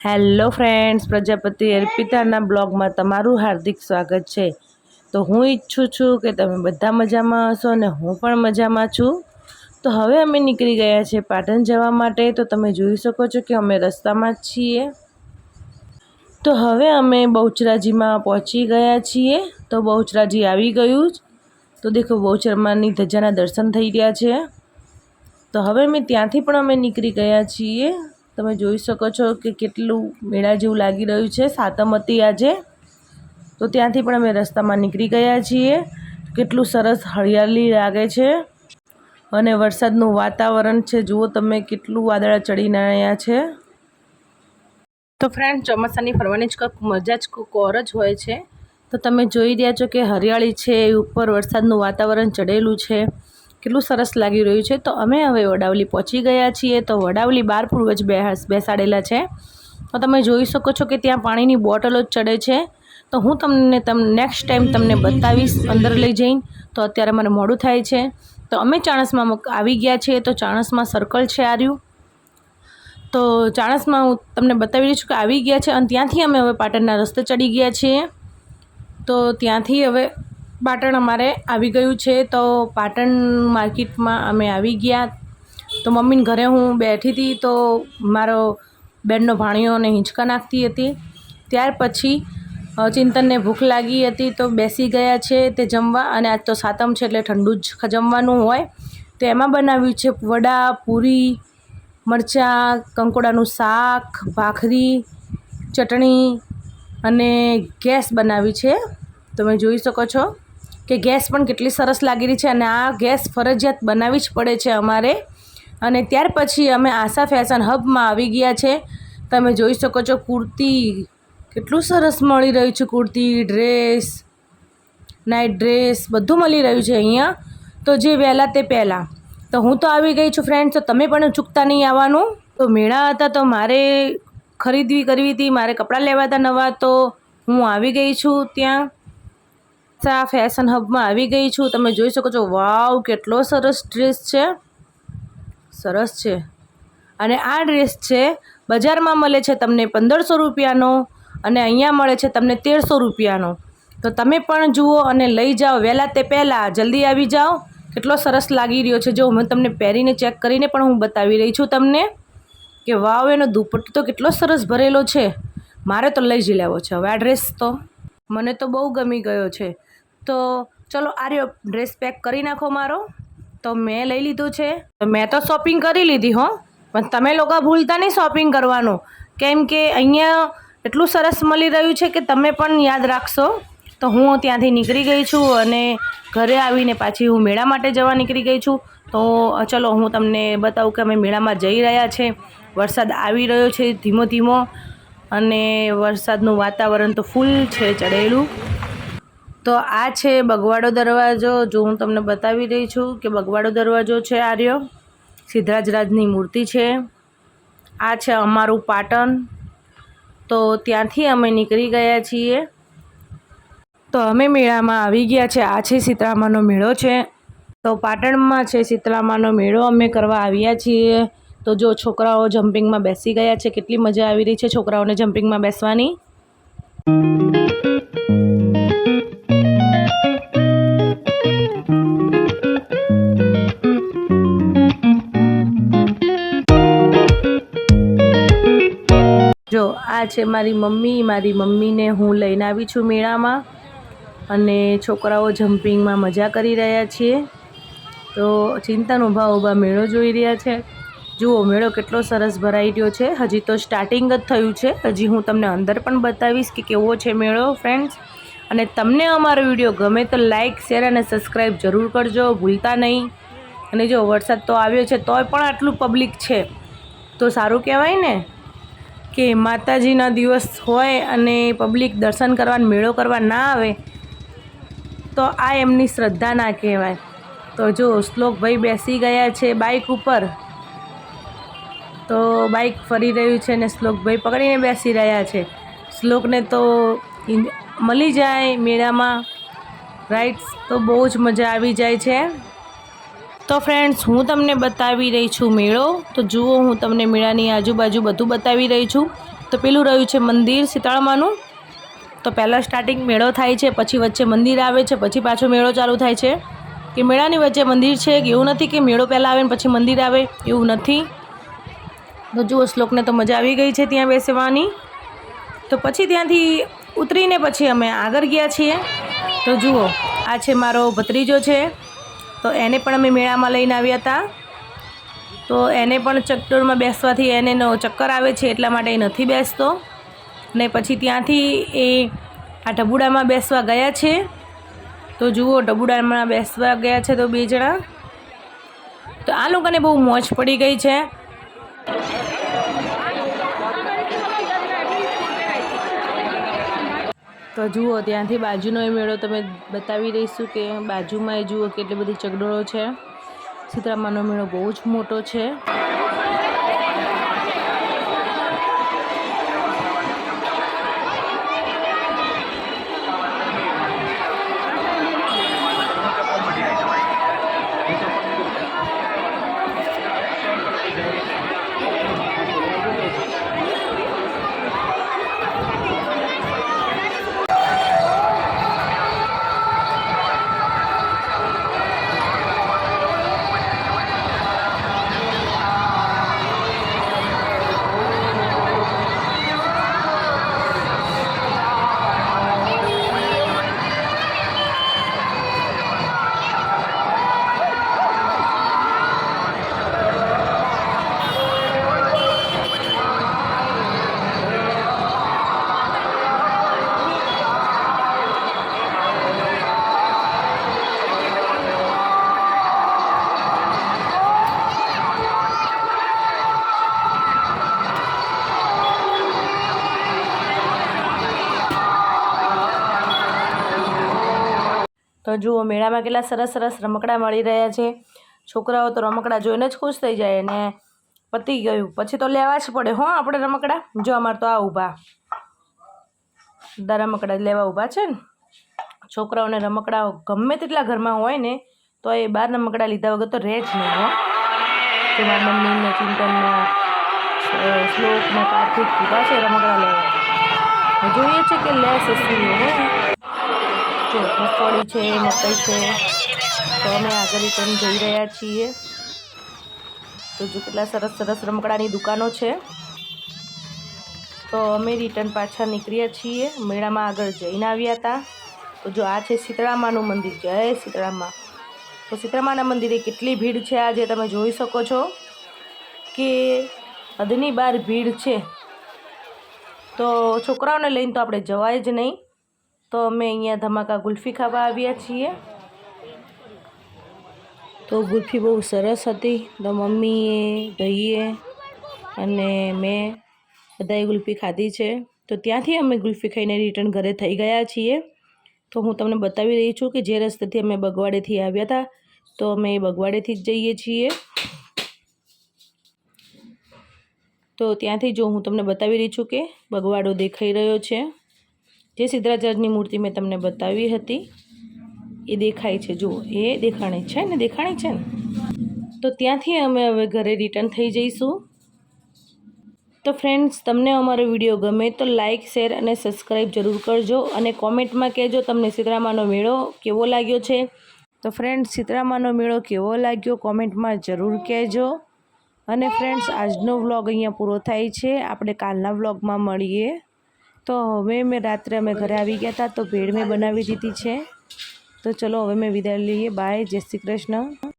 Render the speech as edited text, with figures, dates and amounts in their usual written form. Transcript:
Hello friends, Prajapati અર્પિતાના બ્લોગમાં તમારું હાર્દિક સ્વાગત છે। તો હું ઈચ્છું છું કે તમે બધા મજામાં હશો અને હું પણ મજામાં છું। તો હવે અમે નીકળી ગયા છે પાટણ જવા માટે। તો તમે જોઈ શકો છો કે અમે રસ્તામાં જ છીએ। તો હવે અમે બહુચરાજીમાં પહોંચી ગયા છીએ। તો બહુચરાજી આવી ગયું જ। તો દેખો બહુચરાજીની ધજાના દર્શન થઈ રહ્યા છે। તો હવે અમે ત્યાંથી પણ અમે નીકળી ગયા છીએ। તમે જોઈ શકો છો કે કેટલું મેળા જેવું લાગી રહ્યું છે। સાતમ હતી આજે, તો ત્યાંથી પણ અમે રસ્તામાં નીકળી ગયા છીએ। કેટલું સરસ હરિયાળી લાગે છે અને વરસાદનું વાતાવરણ છે। જુઓ તમે કેટલું વાદળા ચડીને આવ્યા છે। તો ફ્રેન્ડ, ચોમાસાની ફરવાની જ કંઈક મજા જ કંઈક ઓર જ હોય છે। તો તમે જોઈ રહ્યા છો કે હરિયાળી છે, ઉપર વરસાદનું વાતાવરણ ચડેલું છે, કેટલું સરસ લાગી રહ્યું છે। તો અમે હવે વડાવલી પહોંચી ગયા છીએ। તો વડાવલી બાર પૂર્વજ બેસાડેલા છે। તો તમે જોઈ શકો છો કે ત્યાં પાણીની બોટલો જ ચડે છે। તો હું તમને નેક્સ્ટ ટાઈમ તમને બતાવીશ અંદર લઈ જઈને। તો અત્યારે મને મોડું થાય છે। તો અમે ચાણસમાં આવી ગયા છીએ। તો ચાણસમાં સર્કલ છે આર્યું। તો ચાણસમાં હું તમને બતાવી રહી છું કે આવી ગયા છે, અને ત્યાંથી અમે હવે પાટણના રસ્તે ચડી ગયા છીએ। તો ત્યાંથી હવે પાટણ અમારે આવી ગયું છે। તો પાટણ માર્કેટમાં અમે આવી ગયા। તો મમ્મીને ઘરે હું બેઠી હતી, તો મારો બેનનો ભાણિયોને હિંચકા નાખતી હતી। ત્યાર પછી ચિંતનને ભૂખ લાગી હતી, તો બેસી ગયા છે તે જમવા। અને આજ તો સાતમ છે એટલે ઠંડુ જ જમવાનું હોય। તો એમાં બનાવ્યું છે વડા, પૂરી, મરચાં, કંકોડાનું શાક, ભાખરી, ચટણી અને ગેસ બનાવી છે। તમે જોઈ શકો છો કે ગેસ પણ કેટલી સરસ લાગી રહી છે, અને આ ગેસ ફરજિયાત બનાવવી જ પડે છે અમારે। અને ત્યાર પછી અમે આશા ફેશન હબમાં આવી ગયા છે। તમે જોઈ શકો છો કુર્તી કેટલું સરસ મળી રહ્યું છે। કુર્તી, ડ્રેસ, નાઇટ ડ્રેસ બધું મળી રહ્યું છે અહીંયા। તો જે વહેલા તે પહેલાં। તો હું તો આવી ગઈ છું ફ્રેન્ડ્સ, તો તમે પણ ચૂકતા નહીં આવવાનું। તો મેળા હતા, તો મારે ખરીદવી કરવી હતી, મારે કપડાં લેવા હતા નવા। તો હું આવી ગઈ છું ત્યાં ફેશન હબમાં આવી ગઈ છું। તમે જોઈ શકો છો, વાવ કેટલો સરસ ડ્રેસ છે, સરસ છે। અને આ ડ્રેસ છે બજારમાં મળે છે તમને 1500 રૂપિયાનો, અને અહીંયા મળે છે તમને 1300 રૂપિયાનો। તો તમે પણ જુઓ અને લઈ જાઓ વહેલા તે પહેલાં, જલ્દી આવી જાઓ। કેટલો સરસ લાગી રહ્યો છે। જો હું તમને પહેરીને ચેક કરીને પણ હું બતાવી રહી છું તમને કે વાવ, એનો દુપટ્ટો તો કેટલો સરસ ભરેલો છે। મારે તો લઈ જ લેવો છે હવે આ ડ્રેસ। તો મને તો બહુ ગમી ગયો છે। તો ચલો આર્યો ડ્રેસ પેક કરી નાખો મારો। તો મેં લઈ લીધું છે। તો મેં તો શોપિંગ કરી લીધી હો, પણ તમે લોકો ભૂલતા નહીં શોપિંગ કરવાનું, કેમ કે અહીંયા એટલું સરસ મળી રહ્યું છે કે તમે પણ યાદ રાખશો। તો હું ત્યાંથી નીકળી ગઈ છું, અને ઘરે આવીને પાછી હું મેળા માટે જવા નીકળી ગઈ છું। તો ચલો હું તમને બતાવું કે અમે મેળામાં જઈ રહ્યા છે। વરસાદ આવી રહ્યો છે ધીમો ધીમો, અને વરસાદનું વાતાવરણ તો ફૂલ છે ચડેલું। તો આ છે બગવાડો દરવાજો। જો હું તમને બતાવી રહી છું કે બગવાડો દરવાજો છે આર્યો, સિદ્ધરાજરાજની મૂર્તિ છે। આ છે અમારું પાટણ। તો ત્યાંથી અમે નીકળી ગયા છીએ। તો અમે મેળામાં આવી ગયા છે। આ છે શીતળામાનો મેળો છે। તો પાટણમાં છે શીતળામાનો મેળો અમે કરવા આવ્યા છીએ। તો જો છોકરાઓ જમ્પિંગમાં બેસી ગયા છે, કેટલી મજા આવી રહી છે છોકરાઓને જમ્પિંગમાં બેસવાની। જો આ છે મારી મમ્મી, મારી મમ્મીને હું લઈને આવી છું મેળામાં, અને છોકરાઓ જમ્પિંગમાં મજા કરી રહ્યા છીએ। તો ચિંતન ઊભા મેળો જોઈ રહ્યા છે। જુઓ મેળો કેટલો સરસ ભરાઈ રહ્યો છે। હજી તો સ્ટાર્ટિંગ જ થયું છે, હજી હું તમને અંદર પણ બતાવીશ કે કેવો છે મેળો ફ્રેન્ડ્સ। અને તમને અમારો વિડીયો ગમે તો લાઇક, શેર અને સબસ્ક્રાઈબ જરૂર કરજો, ભૂલતા નહીં। અને જો વરસાદ તો આવ્યો છે તોય પણ આટલું પબ્લિક છે, તો સારું કહેવાય ને કે માતાજીના દિવસ હોય અને પબ્લિક દર્શન કરવા, મેળો કરવા ના આવે, તો આ એમની શ્રદ્ધા ના કહેવાય। તો જો શ્લોકભાઈ બેસી ગયા છે બાઇક ઉપર। તો બાઇક ફરી રહ્યું છે ને શ્લોકભાઈ પકડીને બેસી રહ્યા છે। શ્લોકને તો મળી જાય મેળામાં રાઇડ્સ, તો બહુ જ મજા આવી જાય છે। તો ફ્રેન્ડ્સ, હું તમને બતાવી રહી છું મેળો। તો જુઓ હું તમને મેળાની આજુબાજુ બધું બતાવી રહી છું। તો પેલું રહ્યું છે મંદિર શીતળામાનું. તો પહેલાં સ્ટાર્ટિંગ મેળો થાય છે, પછી વચ્ચે મંદિર આવે છે, પછી પાછો મેળો ચાલુ થાય છે. કે મેળાની વચ્ચે મંદિર છે કે એવું નથી કે મેળો પહેલાં આવે ને પછી મંદિર આવે, એવું નથી. તો જુઓ શ્લોકને તો મજા આવી ગઈ છે ત્યાં બેસવાની. તો પછી ત્યાંથી ઉતરીને પછી અમે આગળ ગયા છીએ. તો જુઓ આ છે મારો ભત્રીજો છે, તો એને પણ અમે મેળામાં લઈને આવ્યા હતા. તો એને પણ ચકડોળમાં બેસવાથી એને ચક્કર આવે છે, એટલા માટે એ નથી બેસતો. ને પછી ત્યાંથી એ આ ઢબુડામાં બેસવા ગયા છે. તો જુઓ ઢબુડામાં બેસવા ગયા છે તો 2 જણા. તો આ લોકોને બહુ મોજ પડી ગઈ છે. તો જુઓ ત્યાંથી બાજુનો એ મેળો તમે બતાવી દઈશું કે બાજુમાં એ જુઓ કેટલી બધી ચકડોળો છે. શીતળામાનો મેળો બહુ જ મોટો છે. તો જુઓ મેળામાં કેટલા સરસ સરસ રમકડા મળી રહ્યા છે. છોકરાઓ તો રમકડા જોઈને જ ખુશ થઈ જાય ને પતી ગયું પછી તો લેવા જ પડે હો આપણે રમકડા. જો અમારે તો આ ઊભા બધા રમકડા લેવા ઊભા છે ને. છોકરાઓને રમકડા ગમે તેટલા ઘરમાં હોય ને તો એ 12 રમકડા લીધા વગર તો રહે જ નહીં હો. તો મારા મમ્મીને ચિંતનને શ્લોકને કાર્તિક ઊભા છે રમકડા લેવા. જોઈએ છે કે લેશે શું હો. જો મગફળી છે, મકાઈ છે. તો અમે આગળ રિટર્ન જઈ રહ્યા છીએ. તો જો કેટલા સરસ સરસ રમકડાની દુકાનો છે. તો અમે રિટર્ન પાછા નીકળ્યા છીએ. મેળામાં આગળ જઈને આવ્યા હતા. તો જો આ છે શીતળામાનું મંદિર. જય શીતળામા. તો શીતળામાના મંદિરે કેટલી ભીડ છે આજે તમે જોઈ શકો છો કે હદની બહાર ભીડ છે. તો છોકરાઓને લઈને તો આપણે જવાય જ નહીં. તો અમે અહીંયા ધમાકા ગુલ્ફી ખાવા આવ્યા છીએ. તો ગુલ્ફી બહુ સરસ હતી. તો મમ્મીએ, ભાઈએ અને મેં બધાએ ગુલ્ફી ખાધી છે. તો ત્યાંથી અમે ગુલ્ફી ખાઈને રિટર્ન ઘરે થઈ ગયા છીએ. તો હું તમને બતાવી રહી છું કે જે રસ્તેથી અમે બગવાડેથી આવ્યા હતા તો અમે બગવાડેથી જ જઈએ છીએ. તો ત્યાંથી જો હું તમને બતાવી રહી છું કે બગવાડો દેખાઈ રહ્યો છે. જે સિદ્ધરાજની મૂર્તિ મેં તમને બતાવી હતી એ દેખાય છે. જુઓ એ દેખાણી છે ને, દેખાણી છે ને. તો ત્યાંથી અમે હવે ઘરે રિટર્ન થઈ જઈશું. તો ફ્રેન્ડ્સ તમને અમારો વિડીયો ગમે તો લાઇક, શેર અને સબસ્ક્રાઈબ જરૂર કરજો. અને કોમેન્ટમાં કહેજો તમને શીતળામાનો મેળો કેવો લાગ્યો છે. તો ફ્રેન્ડ્સ શીતળામાનો મેળો કેવો લાગ્યો કોમેન્ટમાં જરૂર કહેજો. અને ફ્રેન્ડ્સ આજનો વ્લોગ અહીંયા પૂરો થાય છે. આપણે કાલના વ્લોગમાં મળીએ. તો હવે રાત્રે અમે ઘરે આવી ગયા હતા તો ભેળ મેં બનાવી દીધી છે. તો ચલો હવે મેં વિદાય લઈએ. બાય, જય શ્રી કૃષ્ણ.